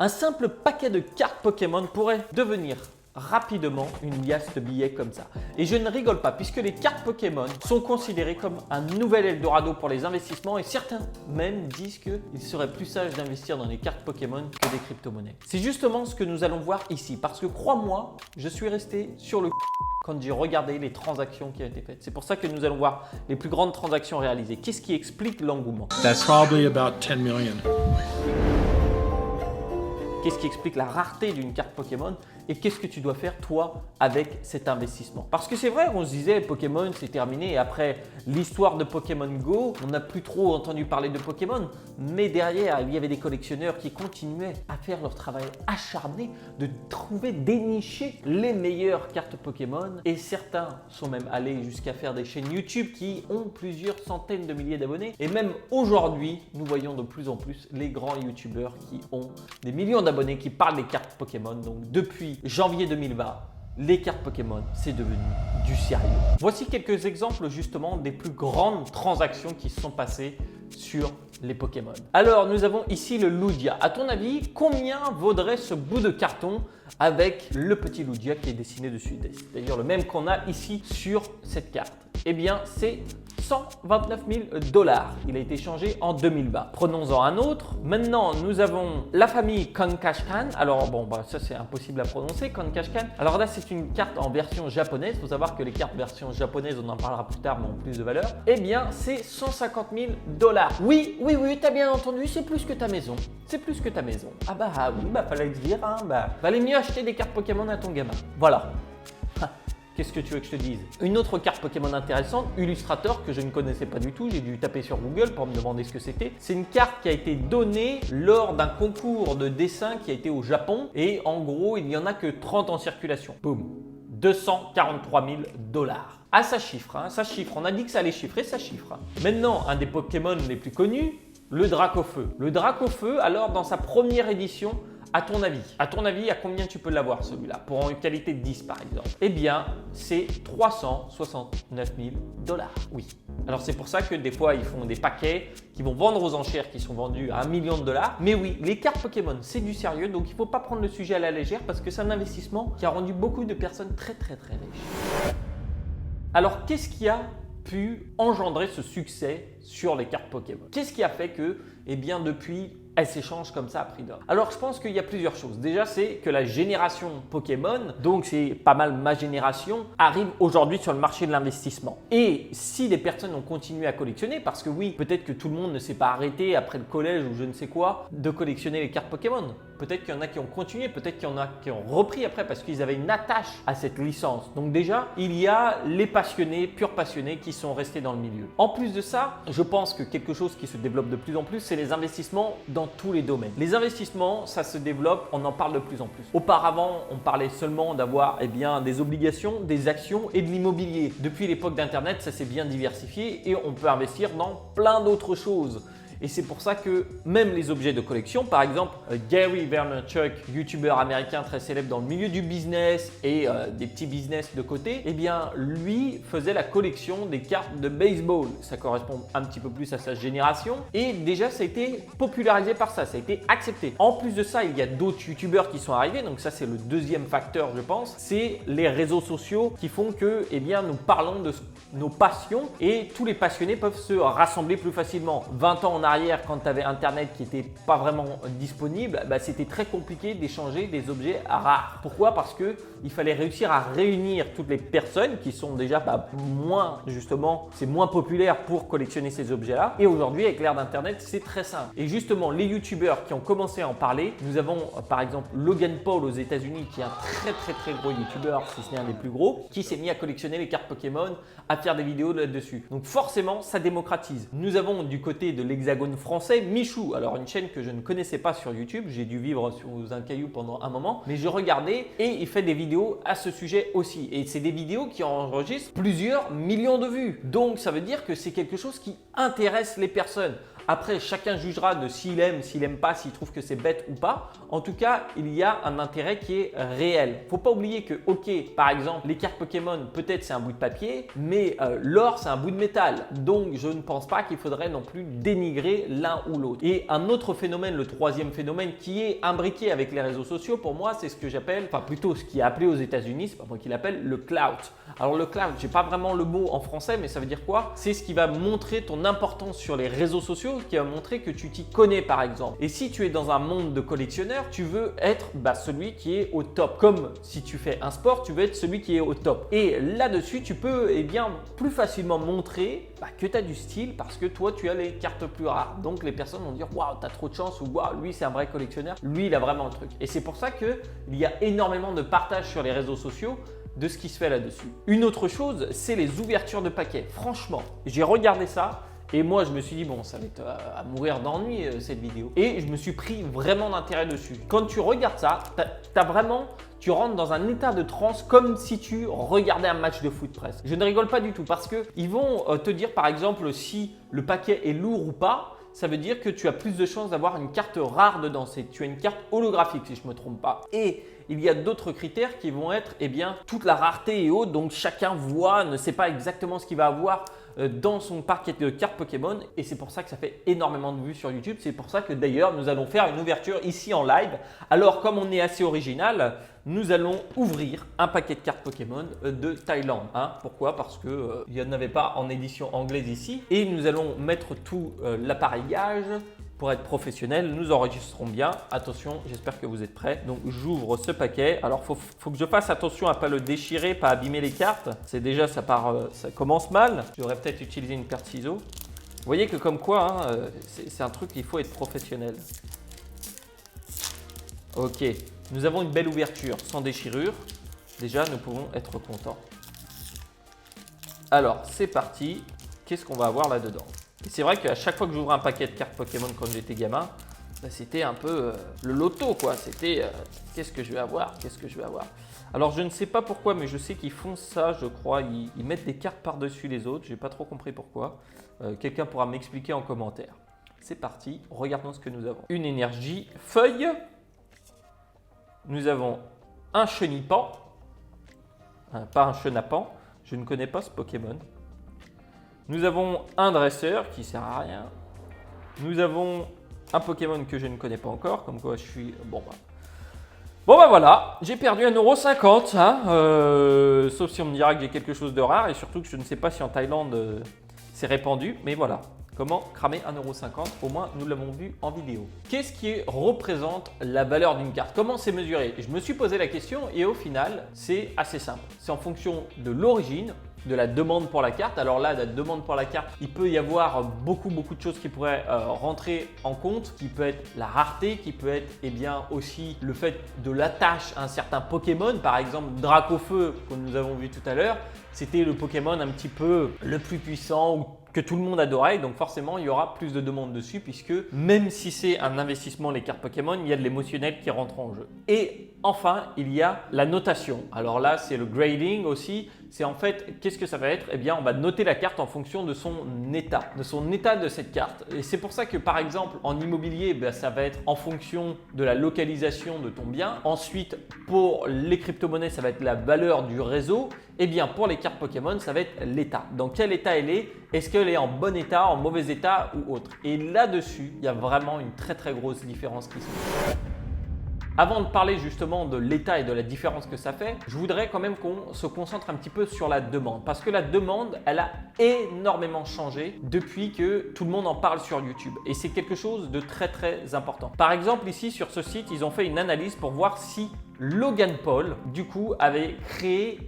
Un simple paquet de cartes Pokémon pourrait devenir rapidement une liasse de billets comme ça. Et je ne rigole pas puisque les cartes Pokémon sont considérées comme un nouvel Eldorado pour les investissements et certains même disent qu'il serait plus sage d'investir dans les cartes Pokémon que des crypto-monnaies. C'est justement ce que nous allons voir ici parce que crois-moi, je suis resté sur le quand j'ai regardé les transactions qui ont été faites. C'est pour ça que nous allons voir les plus grandes transactions réalisées. Qu'est-ce qui explique l'engouement? That's probably about 10 million. Qu'est-ce qui explique la rareté d'une carte Pokémon et qu'est-ce que tu dois faire toi avec cet investissement? Parce que c'est vrai, on se disait Pokémon c'est terminé et après l'histoire de Pokémon Go, on n'a plus trop entendu parler de Pokémon. Mais derrière, il y avait des collectionneurs qui continuaient à faire leur travail acharné de trouver, dénicher les meilleures cartes Pokémon. Et certains sont même allés jusqu'à faire des chaînes YouTube qui ont plusieurs centaines de milliers d'abonnés. Et même aujourd'hui, nous voyons de plus en plus les grands YouTubeurs qui ont des millions d'abonnés qui parlent des cartes Pokémon. Donc depuis janvier 2020, les cartes Pokémon, c'est devenu du sérieux. Voici quelques exemples justement des plus grandes transactions qui se sont passées sur les Pokémon. Alors, nous avons ici le Lugia. À ton avis, combien vaudrait ce bout de carton avec le petit Lugia qui est dessiné dessus? C'est-à-dire le même qu'on a ici sur cette carte. Eh bien, c'est 129 000 $. Il a été changé en 2020. Prenons-en un autre. Maintenant, nous avons la famille Konkashkan. Alors, bon, ça c'est impossible à prononcer, Konkashkan. Alors là, c'est une carte en version japonaise. Il faut savoir que les cartes version japonaise, on en parlera plus tard, mais ont plus de valeur. Eh bien, c'est 150 000 $. Oui, t'as bien entendu, c'est plus que ta maison. C'est plus que ta maison. Ah oui, fallait le dire, hein. Valait mieux acheter des cartes Pokémon à ton gamin. Voilà. Qu'est-ce que tu veux que je te dise? Une autre carte Pokémon intéressante, Illustrator, que je ne connaissais pas du tout, j'ai dû taper sur Google pour me demander ce que c'était. C'est une carte qui a été donnée lors d'un concours de dessin qui a été au Japon et en gros, il n'y en a que 30 en circulation. Boum, 243 000 $. Ah, ça chiffre, hein, ça chiffre. On a dit que ça allait chiffrer, ça chiffre. Maintenant, un des Pokémon les plus connus, le Dracofeu. Le Dracofeu, alors dans sa première édition, à ton avis, à combien tu peux l'avoir celui-là? Pour une qualité de 10 par exemple. Eh bien, c'est 369 000 $. Oui. Alors c'est pour ça que des fois, ils font des paquets qui vont vendre aux enchères qui sont vendus à $1 million. Mais oui, les cartes Pokémon, c'est du sérieux. Donc il ne faut pas prendre le sujet à la légère parce que c'est un investissement qui a rendu beaucoup de personnes très riches. Alors, qu'est-ce qui a pu engendrer ce succès sur les cartes Pokémon? Qu'est-ce qui a fait que, eh bien, depuis, elles s'échangent comme ça à prix d'or? Alors, je pense qu'il y a plusieurs choses. Déjà, c'est que la génération Pokémon, donc c'est pas mal ma génération, arrive aujourd'hui sur le marché de l'investissement. Et si les personnes ont continué à collectionner, parce que oui, peut-être que tout le monde ne s'est pas arrêté après le collège ou je ne sais quoi de collectionner les cartes Pokémon. Peut-être qu'il y en a qui ont continué, peut-être qu'il y en a qui ont repris après parce qu'ils avaient une attache à cette licence. Donc déjà, il y a les passionnés, purs passionnés qui sont restés dans le milieu. En plus de ça, je pense que quelque chose qui se développe de plus en plus, c'est les investissements dans tous les domaines. Les investissements, ça se développe, on en parle de plus en plus. Auparavant, on parlait seulement d'avoir des obligations, des actions et de l'immobilier. Depuis l'époque d'Internet, ça s'est bien diversifié et on peut investir dans plein d'autres choses. Et c'est pour ça que même les objets de collection, par exemple Gary Vaynerchuk, youtubeur américain très célèbre dans le milieu du business et des petits business de côté, eh bien lui faisait la collection des cartes de baseball. Ça correspond un petit peu plus à sa génération et déjà ça a été popularisé par ça, ça a été accepté. En plus de ça, il y a d'autres youtubeurs qui sont arrivés, donc ça c'est le deuxième facteur je pense, c'est les réseaux sociaux qui font que eh bien, nous parlons de nos passions et tous les passionnés peuvent se rassembler plus facilement. 20 ans en arrière, quand tu avais Internet qui n'était pas vraiment disponible, c'était très compliqué d'échanger des objets rares. Pourquoi? Parce qu'il fallait réussir à réunir toutes les personnes qui sont déjà moins, justement, c'est moins populaire pour collectionner ces objets-là. Et aujourd'hui, avec l'ère d'Internet, c'est très simple. Et justement, les youtubeurs qui ont commencé à en parler, nous avons par exemple Logan Paul aux États-Unis qui est un très gros youtubeur, si ce n'est un des plus gros, qui s'est mis à collectionner les cartes Pokémon, à faire des vidéos là-dessus. Donc forcément, ça démocratise. Nous avons du côté de l'hexagone français Michou. Alors une chaîne que je ne connaissais pas sur YouTube, j'ai dû vivre sous un caillou pendant un moment, mais je regardais et il fait des vidéos à ce sujet aussi. Et c'est des vidéos qui enregistrent plusieurs millions de vues. Donc ça veut dire que c'est quelque chose qui intéresse les personnes. Après, chacun jugera de s'il aime pas, s'il trouve que c'est bête ou pas. En tout cas, il y a un intérêt qui est réel. Faut pas oublier que, ok, par exemple, les cartes Pokémon, peut-être c'est un bout de papier, mais l'or, c'est un bout de métal. Donc, je ne pense pas qu'il faudrait non plus dénigrer l'un ou l'autre. Et un autre phénomène, le troisième phénomène qui est imbriqué avec les réseaux sociaux, pour moi, c'est ce que j'appelle, enfin plutôt ce qui est appelé aux États-Unis, c'est pas moi qui l'appelle, le clout. Alors le clout, j'ai pas vraiment le mot en français, mais ça veut dire quoi? C'est ce qui va montrer ton importance sur les réseaux sociaux, qui va montrer que tu t'y connais par exemple. Et si tu es dans un monde de collectionneurs, tu veux être celui qui est au top. Comme si tu fais un sport, tu veux être celui qui est au top. Et là-dessus, tu peux plus facilement montrer que tu as du style parce que toi, tu as les cartes plus rares. Donc les personnes vont dire waouh, tu as trop de chance ou waouh, lui c'est un vrai collectionneur, lui il a vraiment le truc. Et c'est pour ça qu'il y a énormément de partage sur les réseaux sociaux de ce qui se fait là-dessus. Une autre chose, c'est les ouvertures de paquets. Franchement, j'ai regardé ça et moi je me suis dit bon, ça va être à mourir d'ennui cette vidéo. Et je me suis pris vraiment d'intérêt dessus. Quand tu regardes ça, tu rentres dans un état de transe comme si tu regardais un match de foot presque. Je ne rigole pas du tout parce qu'ils vont te dire par exemple si le paquet est lourd ou pas. Ça veut dire que tu as plus de chances d'avoir une carte rare dedans. Tu as une carte holographique si je ne me trompe pas. Et il y a d'autres critères qui vont être toute la rareté et autres. Donc chacun ne sait pas exactement ce qu'il va avoir dans son paquet de cartes Pokémon. Et c'est pour ça que ça fait énormément de vues sur YouTube. C'est pour ça que d'ailleurs nous allons faire une ouverture ici en live. Alors comme on est assez original, nous allons ouvrir un paquet de cartes Pokémon de Thaïlande. Pourquoi? Parce qu'il n'y en avait pas en édition anglaise ici. Et nous allons mettre tout l'appareillage pour être professionnel. Nous enregistrons bien. Attention, j'espère que vous êtes prêts. Donc j'ouvre ce paquet. Alors faut que je fasse attention à ne pas le déchirer, pas abîmer les cartes. C'est déjà, ça commence mal. J'aurais peut-être utilisé une paire de ciseaux. Vous voyez que comme quoi, c'est un truc, il faut être professionnel. Ok. Nous avons une belle ouverture sans déchirure. Déjà, nous pouvons être contents. Alors, c'est parti. Qu'est-ce qu'on va avoir là-dedans? Et c'est vrai qu'à chaque fois que j'ouvrais un paquet de cartes Pokémon quand j'étais gamin, c'était un peu le loto quoi. C'était qu'est-ce que je vais avoir? Qu'est-ce que je vais avoir? Alors, je ne sais pas pourquoi, mais je sais qu'ils font ça, je crois. Ils mettent des cartes par-dessus les autres. Je n'ai pas trop compris pourquoi. Quelqu'un pourra m'expliquer en commentaire. C'est parti. Regardons ce que nous avons. Une énergie feuille. Nous avons un chenipan, pas un chenapan, je ne connais pas ce Pokémon. Nous avons un dresseur qui sert à rien. Nous avons un Pokémon que je ne connais pas encore, comme quoi je suis... Bon voilà, j'ai perdu 1,50 €, sauf si on me dira que j'ai quelque chose de rare et surtout que je ne sais pas si en Thaïlande c'est répandu, mais voilà. Comment cramer 1,50 €? Au moins, nous l'avons vu en vidéo. Qu'est-ce qui représente la valeur d'une carte? Comment c'est mesuré? Je me suis posé la question et au final, c'est assez simple. C'est en fonction de l'origine, de la demande pour la carte. Alors là, la demande pour la carte, il peut y avoir beaucoup de choses qui pourraient rentrer en compte, qui peut être la rareté, qui peut être aussi le fait de l'attache à un certain Pokémon. Par exemple, Dracofeu, que nous avons vu tout à l'heure, c'était le Pokémon un petit peu le plus puissant ou que tout le monde adorait, donc forcément il y aura plus de demandes dessus puisque même si c'est un investissement les cartes Pokémon, il y a de l'émotionnel qui rentre en jeu. Et enfin, il y a la notation. Alors là, c'est le grading aussi. C'est en fait, qu'est-ce que ça va être? On va noter la carte en fonction de son état de cette carte. Et c'est pour ça que par exemple, en immobilier, ça va être en fonction de la localisation de ton bien. Ensuite, pour les crypto-monnaies, ça va être la valeur du réseau. Pour les cartes Pokémon, ça va être l'état. Dans quel état elle est? Est-ce qu'elle est en bon état, en mauvais état ou autre? Et là-dessus, il y a vraiment une très grosse différence qui se fait. Avant de parler justement de l'état et de la différence que ça fait, je voudrais quand même qu'on se concentre un petit peu sur la demande. Parce que la demande, elle a énormément changé depuis que tout le monde en parle sur YouTube. Et c'est quelque chose de très important. Par exemple, ici sur ce site, ils ont fait une analyse pour voir si Logan Paul, du coup, avait créé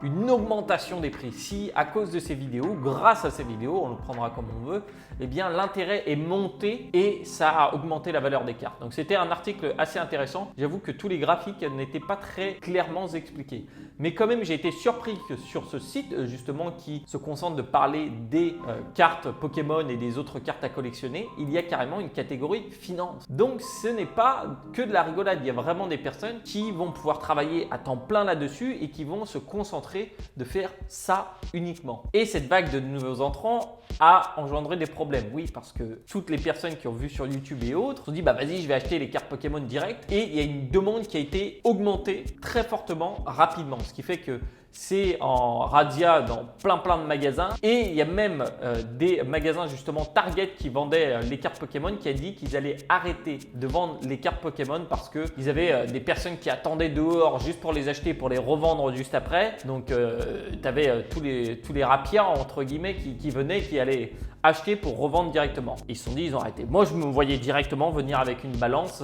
une augmentation des prix. Si à cause de ces vidéos, grâce à ces vidéos, on le prendra comme on veut, l'intérêt est monté et ça a augmenté la valeur des cartes. Donc c'était un article assez intéressant. J'avoue que tous les graphiques n'étaient pas très clairement expliqués. Mais quand même, j'ai été surpris que sur ce site, justement, qui se concentre de parler des cartes Pokémon et des autres cartes à collectionner, il y a carrément une catégorie finance. Donc ce n'est pas que de la rigolade. Il y a vraiment des personnes qui vont pouvoir travailler à temps plein là-dessus et qui vont se concentrer concentré de faire ça uniquement. Et cette vague de nouveaux entrants a engendré des problèmes. Oui, parce que toutes les personnes qui ont vu sur YouTube et autres se sont dit bah vas-y, je vais acheter les cartes Pokémon direct. Et il y a une demande qui a été augmentée très fortement, rapidement. Ce qui fait que c'est en razzia dans plein de magasins. Et il y a même des magasins justement Target qui vendaient les cartes Pokémon qui a dit qu'ils allaient arrêter de vendre les cartes Pokémon parce qu'ils avaient des personnes qui attendaient dehors juste pour les acheter, pour les revendre juste après. Donc tu avais tous les rapias entre guillemets qui venaient, qui allaient acheter pour revendre directement. Ils se sont dit, ils ont arrêté. Moi, je me voyais directement venir avec une balance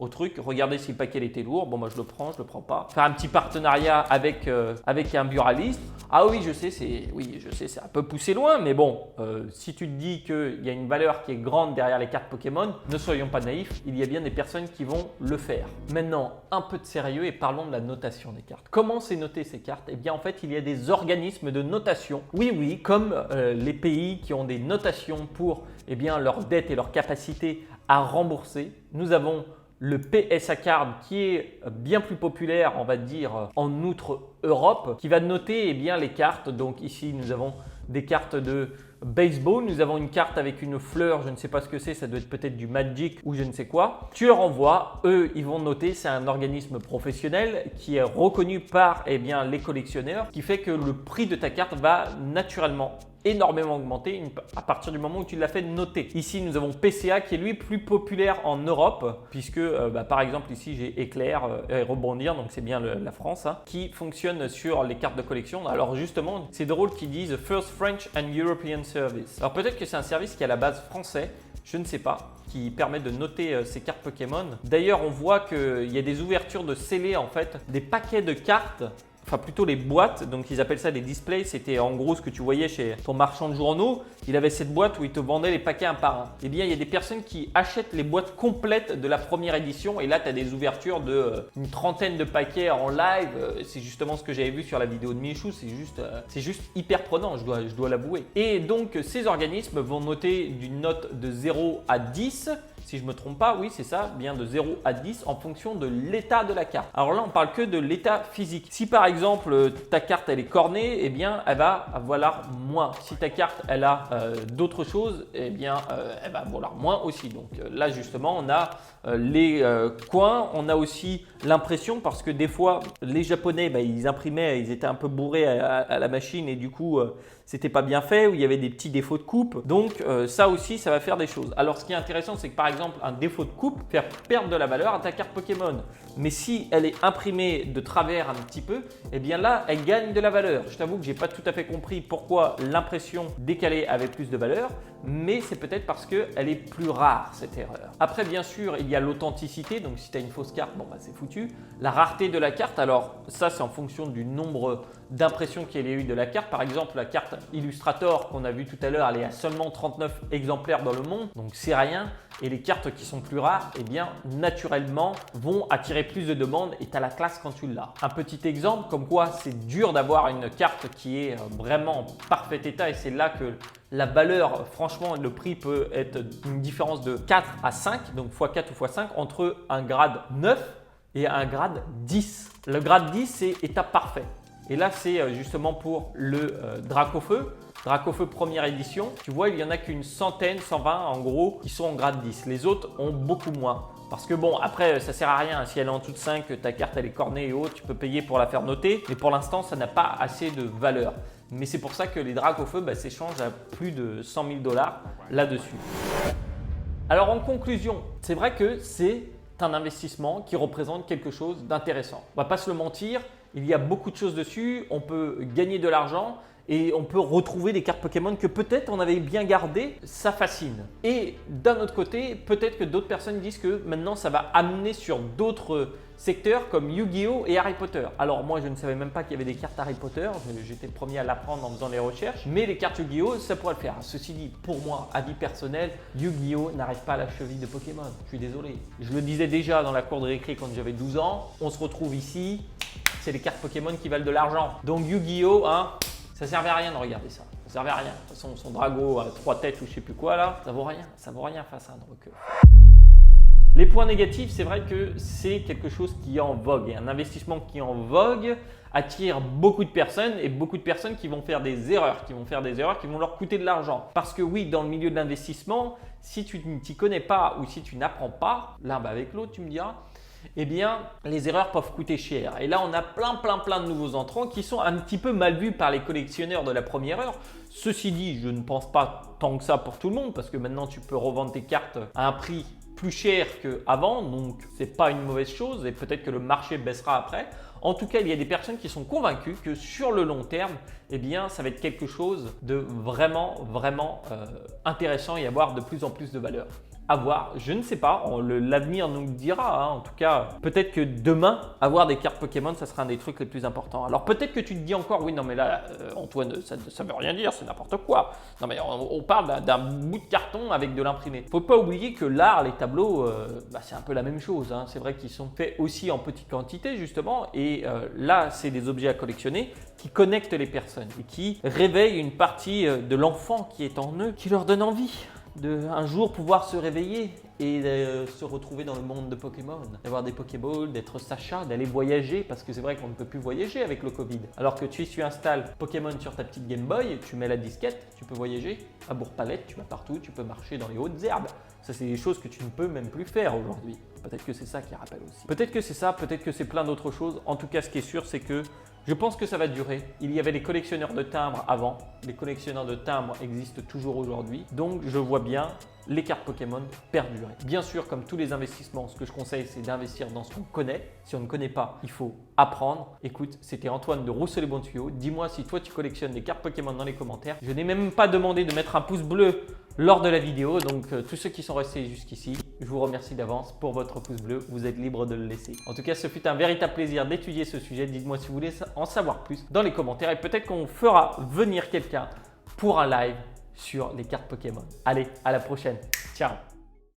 au truc, regarder si le paquet était lourd. Bon, moi je le prends, je le prends pas. Faire un petit partenariat avec un buraliste. Ah oui, je sais, c'est un peu poussé loin, mais bon, si tu te dis qu'il y a une valeur qui est grande derrière les cartes Pokémon, ne soyons pas naïfs, il y a bien des personnes qui vont le faire. Maintenant, un peu de sérieux et parlons de la notation des cartes. Comment c'est noté ces cartes? Eh bien, en fait, il y a des organismes de notation. Oui, comme les pays qui ont des notations pour leurs dettes et leur capacité à rembourser. Nous avons le PSA Card qui est bien plus populaire, on va dire, en outre-Europe, qui va noter les cartes. Donc ici, nous avons des cartes de baseball, nous avons une carte avec une fleur, je ne sais pas ce que c'est, ça doit être peut-être du Magic ou je ne sais quoi. Tu leur envoies, eux, ils vont noter, c'est un organisme professionnel qui est reconnu par les collectionneurs, qui fait que le prix de ta carte va naturellement énormément augmenté à partir du moment où tu l'as fait noter. Ici, nous avons PCA qui est lui plus populaire en Europe puisque par exemple ici j'ai Éclair et Rebondir, donc c'est bien la France qui fonctionne sur les cartes de collection. Alors justement, c'est drôle qu'ils disent First French and European Service. Alors peut-être que c'est un service qui est à la base français, je ne sais pas, qui permet de noter ces cartes Pokémon. D'ailleurs, on voit qu'il y a des ouvertures de scellés en fait, des paquets de cartes. Enfin plutôt les boîtes, donc ils appellent ça des displays, c'était en gros ce que tu voyais chez ton marchand de journaux, il avait cette boîte où il te vendait les paquets un par un. Eh bien il y a des personnes qui achètent les boîtes complètes de la première édition et là tu as des ouvertures de une trentaine de paquets en live, c'est justement ce que j'avais vu sur la vidéo de Michou, c'est juste hyper prenant, je dois l'avouer. Et donc ces organismes vont noter d'une note de 0 à 10. Si je ne me trompe pas, oui c'est ça, bien de 0 à 10 en fonction de l'état de la carte. Alors là on parle que de l'état physique. Si par exemple ta carte elle est cornée, eh bien elle va valoir moins. Si ta carte elle a d'autres choses, eh bien elle va valoir moins aussi. Donc là justement on a les coins, on a aussi l'impression parce que des fois les Japonais ils imprimaient, ils étaient un peu bourrés à la machine et du coup c'était pas bien fait ou il y avait des petits défauts de coupe. Donc ça aussi ça va faire des choses. Alors ce qui est intéressant c'est que par exemple un défaut de coupe fait perdre de la valeur à ta carte Pokémon. Mais si elle est imprimée de travers un petit peu, eh bien là elle gagne de la valeur. Je t'avoue que j'ai pas tout à fait compris pourquoi l'impression décalée avait plus de valeur, mais c'est peut-être parce qu'elle est plus rare cette erreur. Après bien sûr il y a l'authenticité, donc si tu as une fausse carte, c'est foutu. La rareté de la carte, alors ça c'est en fonction du nombre d'impressions qu'il y a eu de la carte. Par exemple la carte Illustrator qu'on a vu tout à l'heure, elle est à seulement 39 exemplaires dans le monde, donc c'est rien. Et les cartes qui sont plus rares, eh bien naturellement vont attirer plus de demandes et tu as la classe quand tu l'as. Un petit exemple comme quoi c'est dur d'avoir une carte qui est vraiment en parfait état et c'est là que la valeur, franchement, le prix peut être une différence de 4 à 5, donc x4 ou x5 entre un grade 9 et un grade 10. Le grade 10, c'est état parfait. Et là, c'est justement pour le Dracofeu. Dracofeu première édition. Tu vois, il n'y en a qu'une centaine, 120 en gros, qui sont en grade 10. Les autres ont beaucoup moins. Parce que bon, après, ça sert à rien. Si elle est en dessous de 5, ta carte elle est cornée et autres, tu peux payer pour la faire noter. Mais pour l'instant, ça n'a pas assez de valeur. Mais c'est pour ça que les Dracofeu s'échangent à plus de 100 000 $ là-dessus. Alors en conclusion, c'est vrai que c'est un investissement qui représente quelque chose d'intéressant. On ne va pas se le mentir, il y a beaucoup de choses dessus, on peut gagner de l'argent et on peut retrouver des cartes Pokémon que peut-être on avait bien gardées, ça fascine. Et d'un autre côté, peut-être que d'autres personnes disent que maintenant ça va amener sur d'autres secteurs comme Yu-Gi-Oh et Harry Potter. Alors moi je ne savais même pas qu'il y avait des cartes Harry Potter, j'étais le premier à l'apprendre en faisant les recherches, mais les cartes Yu-Gi-Oh ça pourrait le faire. Ceci dit, pour moi, avis personnel, Yu-Gi-Oh n'arrive pas à la cheville de Pokémon, je suis désolé. Je le disais déjà dans la cour de récré quand j'avais 12 ans, on se retrouve ici, c'est les cartes Pokémon qui valent de l'argent. Donc Yu-Gi-Oh, ça servait à rien de regarder ça. Ça servait à rien. De toute façon, son Drago à 3 têtes ou je sais plus quoi là, ça vaut rien face à un Dracofeu. Les points négatifs, c'est vrai que c'est quelque chose qui est en vogue et un investissement qui est en vogue attire beaucoup de personnes et beaucoup de personnes qui vont faire des erreurs, qui vont leur coûter de l'argent. Parce que oui, dans le milieu de l'investissement, si tu ne t'y connais pas ou si tu n'apprends pas, l'un va avec l'autre, tu me diras, eh bien, les erreurs peuvent coûter cher. Et là, on a plein de nouveaux entrants qui sont un petit peu mal vus par les collectionneurs de la première heure. Ceci dit, je ne pense pas tant que ça pour tout le monde parce que maintenant, tu peux revendre tes cartes à un prix plus cher qu'avant, donc ce n'est pas une mauvaise chose et peut-être que le marché baissera après. En tout cas, il y a des personnes qui sont convaincues que sur le long terme, eh bien, ça va être quelque chose de vraiment intéressant et avoir de plus en plus de valeur. À voir, je ne sais pas, l'avenir nous le dira. En tout cas, peut-être que demain, avoir des cartes Pokémon, ça sera un des trucs les plus importants. Alors peut-être que tu te dis encore, oui, non mais là, Antoine, ça ne veut rien dire, c'est n'importe quoi. Non mais on parle d'un bout de carton avec de l'imprimé. Faut pas oublier que l'art, les tableaux, c'est un peu la même chose. C'est vrai qu'ils sont faits aussi en petite quantité justement. Et là, c'est des objets à collectionner qui connectent les personnes et qui réveillent une partie de l'enfant qui est en eux, qui leur donne envie de un jour pouvoir se réveiller et se retrouver dans le monde de Pokémon, d'avoir des Pokéballs, d'être Sacha, d'aller voyager parce que c'est vrai qu'on ne peut plus voyager avec le Covid. Alors que tu installes Pokémon sur ta petite Game Boy, tu mets la disquette, tu peux voyager. À Bourg-Palette, tu vas partout, tu peux marcher dans les hautes herbes. Ça, c'est des choses que tu ne peux même plus faire aujourd'hui. Peut-être que c'est ça qui rappelle aussi. Peut-être que c'est ça, peut-être que c'est plein d'autres choses. En tout cas, ce qui est sûr, c'est que je pense que ça va durer. Il y avait les collectionneurs de timbres avant. Les collectionneurs de timbres existent toujours aujourd'hui. Donc, je vois bien les cartes Pokémon perdurer. Bien sûr, comme tous les investissements, ce que je conseille, c'est d'investir dans ce qu'on connaît. Si on ne connaît pas, il faut apprendre. Écoute, c'était Antoine de Rousseau les bons tuyaux. Dis-moi si toi, tu collectionnes des cartes Pokémon dans les commentaires. Je n'ai même pas demandé de mettre un pouce bleu lors de la vidéo. Donc, tous ceux qui sont restés jusqu'ici, je vous remercie d'avance pour votre pouce bleu. Vous êtes libre de le laisser. En tout cas, ce fut un véritable plaisir d'étudier ce sujet. Dites-moi si vous voulez en savoir plus dans les commentaires et peut-être qu'on fera venir quelqu'un pour un live sur les cartes Pokémon. Allez, à la prochaine. Ciao.